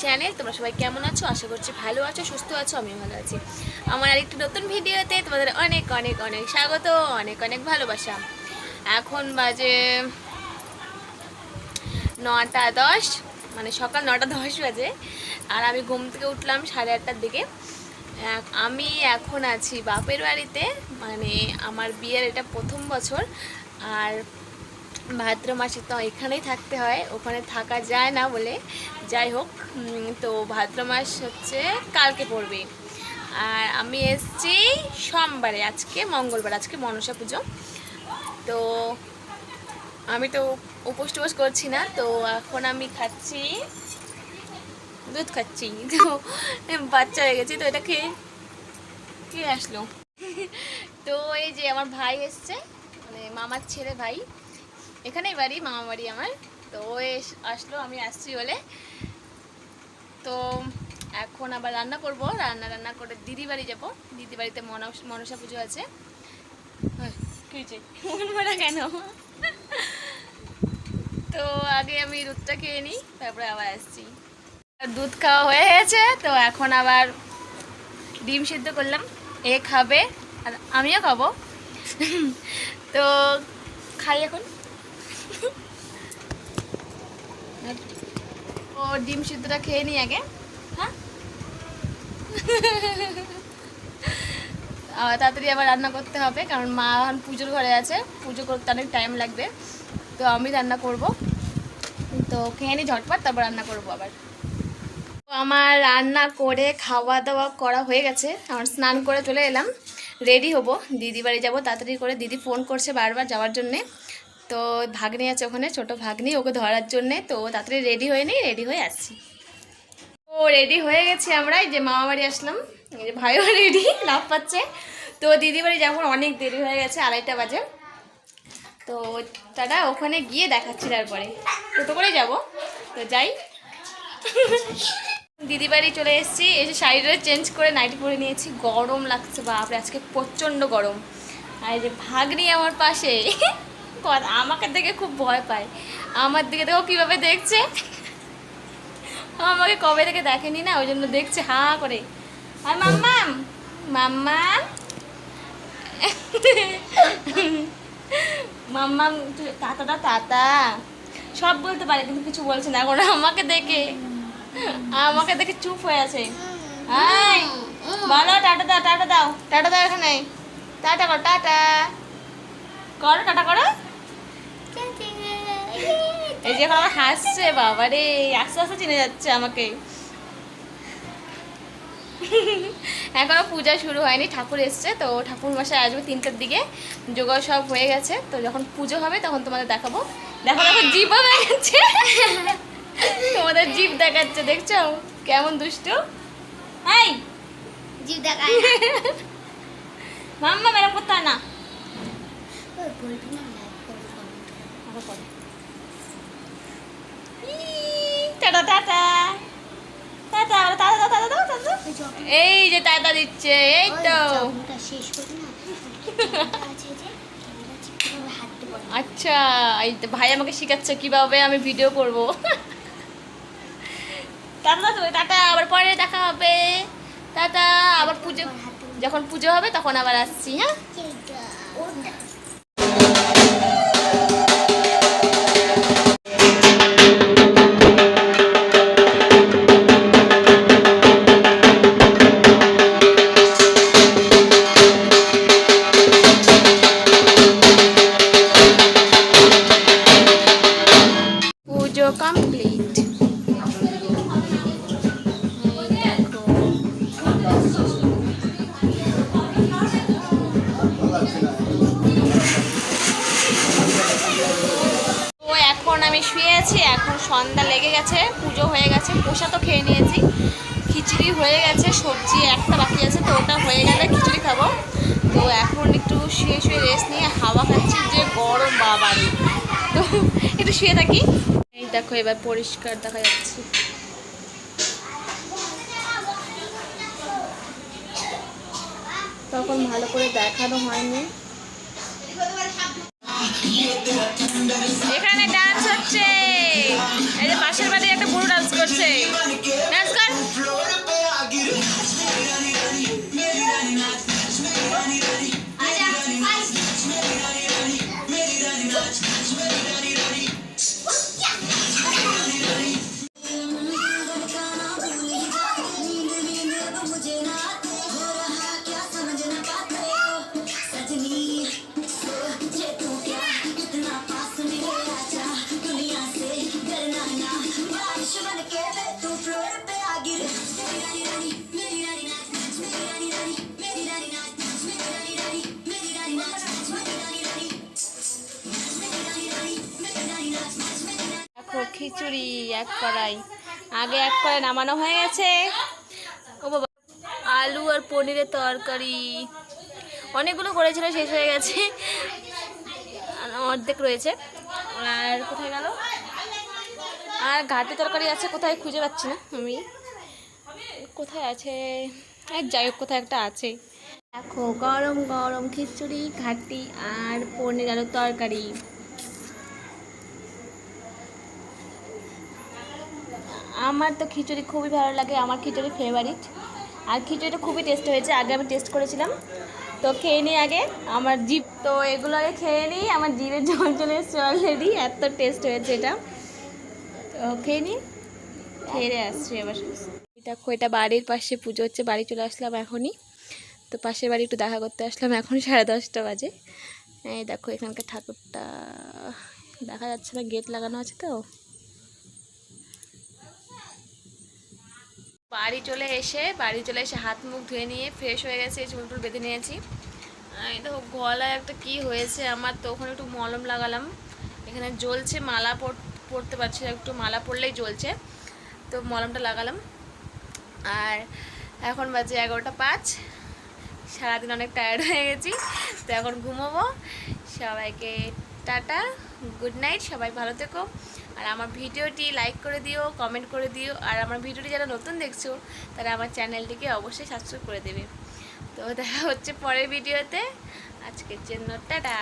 Channel. তোমরা সবাই কেমন আছো? আশা করছি ভালো আছো, সুস্থ আছো। আমিও ভালো আছি। আমার আরেকটি নতুন ভিডিওতে তোমাদের অনেক অনেক অনেক স্বাগত, অনেক অনেক ভালোবাসা। এখন বাজে 9:10, মানে সকাল 9:10 বাজে। আর আমি ঘুম থেকে উঠলাম 8:30টার দিকে। আমি এখন আছি বাপের বাড়িতে, মানে আমার বিয়ের এটা প্রথম বছর। আর ভাদ্র মাসে তো এখানেই থাকতে হয়, ওখানে থাকা যায় না বলে। যাই হোক, তো ভাদ্র মাস হচ্ছে কালকে পড়বে। আর আমি এসছি সোমবারে, আজকে মঙ্গলবার, আজকে মনসা পুজো। তো আমি তো উপোস টুপোস করছি না, তো এখন আমি খাচ্ছি দুধ খাচ্ছি। তো বাচ্চা হয়ে গেছি, তো এটা খেয়ে কে আসলো? তো এই যে আমার ভাই এসছে, মানে মামার ছেলে ভাই, এখানেই বাড়ি, মামা বাড়ি আমার। তো ও আসলো, আমি আসছি বলে। তো এখন আবার রান্না করব, রান্না করে দিদি বাড়ি যাবো। দিদি বাড়িতে মনসা পুজো আছে। কেন? তো আগে আমি দুধটা খেয়ে নিই, তারপরে আবার আসছি। দুধ খাওয়া হয়ে গেছে, তো এখন আবার ডিম সিদ্ধ করলাম। এ খাবে আর আমিও খাবো। তো খাই এখন। ও ডিম সিদ্ধটা খেয়ে নিই আগে। হ্যাঁ, তাড়াতাড়ি আবার রান্না করতে হবে, কারণ মা এখন পুজোর ঘরে আছে, পুজো করতে অনেক টাইম লাগবে। তো আমি রান্না করব, তো খেয়ে নিই ঝটপট, তারপর রান্না করব আবার। তো আমার রান্না করে খাওয়া দাওয়া করা হয়ে গেছে। আমার স্নান করে চলে এলাম, রেডি হব, দিদি বাড়ি যাবো তাড়াতাড়ি করে। দিদি ফোন করছে বারবার যাওয়ার জন্যে। তো ভাগ্নি আছে ওখানে, ছোট ভাগ্নি, ওকে ধরার জন্যে। তো তাড়াতাড়ি রেডি হয়ে নিই, রেডি হয়ে আসছি। তো রেডি হয়ে গেছি আমরা, এই যে মামা বাড়ি আসলাম। এই যে ভাইও রেডি, লাভ পাচ্ছে। তো দিদি বাড়ি যাবো, অনেক দেরি হয়ে গেছে, 2:30 বাজে। তো দাদা ওখানে গিয়ে দেখাচ্ছি, তারপরে টোটো করে যাব। তো যাই। দিদি বাড়ি চলে এসেছি, এসে শাড়িটা চেঞ্জ করে নাইটি পরে নিয়েছি। গরম লাগছে বাপরে, আজকে প্রচণ্ড গরম। আর এই যে ভাগ্নি আমার পাশে, আমাকে দেখে খুব ভয় পায়। আমার দিকে দেখো কীভাবে দেখছে, আমাকে কবে থেকে দেখেনি না, ওই জন্য দেখছে হা করে। আর মাম্মাম মাম্মাম মাম্মাম তাতা তাতা সব বলতে পারে, কিন্তু কিছু বলছে না এখন। আমাকে দেখে চুপ হয়ে আছে। হাই বলো, টাটা দাও, টাটা দাও, টাটা দাও, এখানে টাটা করো, টাটা করো, টাটা করো। এই যে এখন আমার হাসছে, বাবা রে, আস্তে আস্তে চিনে যাচ্ছে আমাকে। এখনো পূজা শুরু হয়নি, ঠাকুর এসছে, তো ঠাকুর মশাই আসবে 3টার দিকে। জোগাড় সব হয়ে গেছে, তো যখন পুজো হবে তখন তোমাদের দেখাবো। দেখো দেখো, জিভ দেখাচ্ছে, তোমাদের জিভ দেখাচ্ছে, দেখছো কেমন দুষ্টু। এই জিভ দেখায় মাম্মা, মেরম করতে হয় না। Tata tata tata tata tata tata. এই যে টাটা দিচ্ছে, এই তো। আচ্ছা, এই তো ভাই আমাকে শেখাচ্ছে কিভাবে আমি ভিডিও করব। টাটা, তো টাটা, আবার পরে দেখা হবে। টাটা, আবার পুজো, যখন পুজো হবে তখন আবার আসছি। হ্যাঁ, পুজো কমপ্লিট। তো এখন আমি শুয়ে আছি, এখন সন্ধ্যা লেগে গেছে, পুজো হয়ে গেছে, প্রসাদও খেয়ে নিয়েছি, খিচুড়ি হয়ে গেছে, সবজি একটা বাকি আছে, তো ওটা হয়ে গেলে খিচুড়ি খাবো। তো এখন একটু শুয়ে শুয়ে রেস্ট নিয়ে হাওয়া খাচ্ছি, যে গরম বাবারে। তো একটু শুয়ে থাকি। এই দেখো এবার পরিষ্কার দেখা যাচ্ছে। তখন ভালো করে দেখানো হয়নি। এখানে ডান্স হচ্ছে, এই যে পাশের বাড়ি একটা বুড়ো ডান্স করছে, ডান্স কর। দেখো খিচুড়ি এক কড়াই, আগে এক কড়াই নামানো হয়ে গেছে। ও বাবা, আলু আর পনিরের তরকারি অনেকগুলো করেছিল, শেষ হয়ে গেছে, অর্ধেক রয়েছে। আর কোথায় গেল? আর ঘাটি তরকারি আছে, কোথায় খুঁজে পাচ্ছি না আমি, কোথায় আছে, যাই হোক কোথায় একটা আছে। দেখো গরম গরম খিচুড়ি, ঘাটি আর পনির আলুর তরকারি। আমার তো খিচুড়ি খুবই ভালো লাগে, আমার খিচুড়ি ফেভারিট। আর খিচুড়িটা খুবই টেস্ট হয়েছে, আগে আমি টেস্ট করেছিলাম, তো খেয়ে নিই আগে আমার জিভ, তো এগুলো আগে খেয়ে নিই, আমার জিভে জল চলে এসছে অলরেডি, এত টেস্ট হয়েছে এটা। তো খেয়ে নিই, খেয়ে আসছি এবার। দেখো এটা বাড়ির পাশে পুজো হচ্ছে, বাড়ি চলে আসলাম এখনই, তো পাশের বাড়ি একটু দেখা করতে আসলাম, এখন 10:30 বাজে। এই দেখো এখানকার ঠাকুরটা দেখা যাচ্ছে না, গেট লাগানো আছে তো। বাড়ি চলে এসে হাত মুখ ধুয়ে নিয়ে ফ্রেশ হয়ে গেছে, চুল টুল বেঁধে নিয়েছি। এই দেখো গলায় একটা কি হয়েছে আমার, তো ওখানে একটু মলম লাগালাম, এখানে জ্বলছে, মালা পরতে পারছি না, একটু মালা পরলেই জ্বলছে, তো মলমটা লাগালাম। আর এখন বাজে 11:05, সারাদিন অনেক টায়ার্ড হয়ে গেছি, তো এখন ঘুমোবো। সবাইকে টাটা, গুড নাইট, সবাই ভালো থেকো। আর আমার ভিডিওটি লাইক করে দিও, কমেন্ট করে দিও, আর আমার ভিডিওটি যারা নতুন দেখছো তারা আমার চ্যানেলটিকে অবশ্যই সাবস্ক্রাইব করে দেবে। তো দেখা হচ্ছে পরের ভিডিওতে, আজকের জন্য টাটা।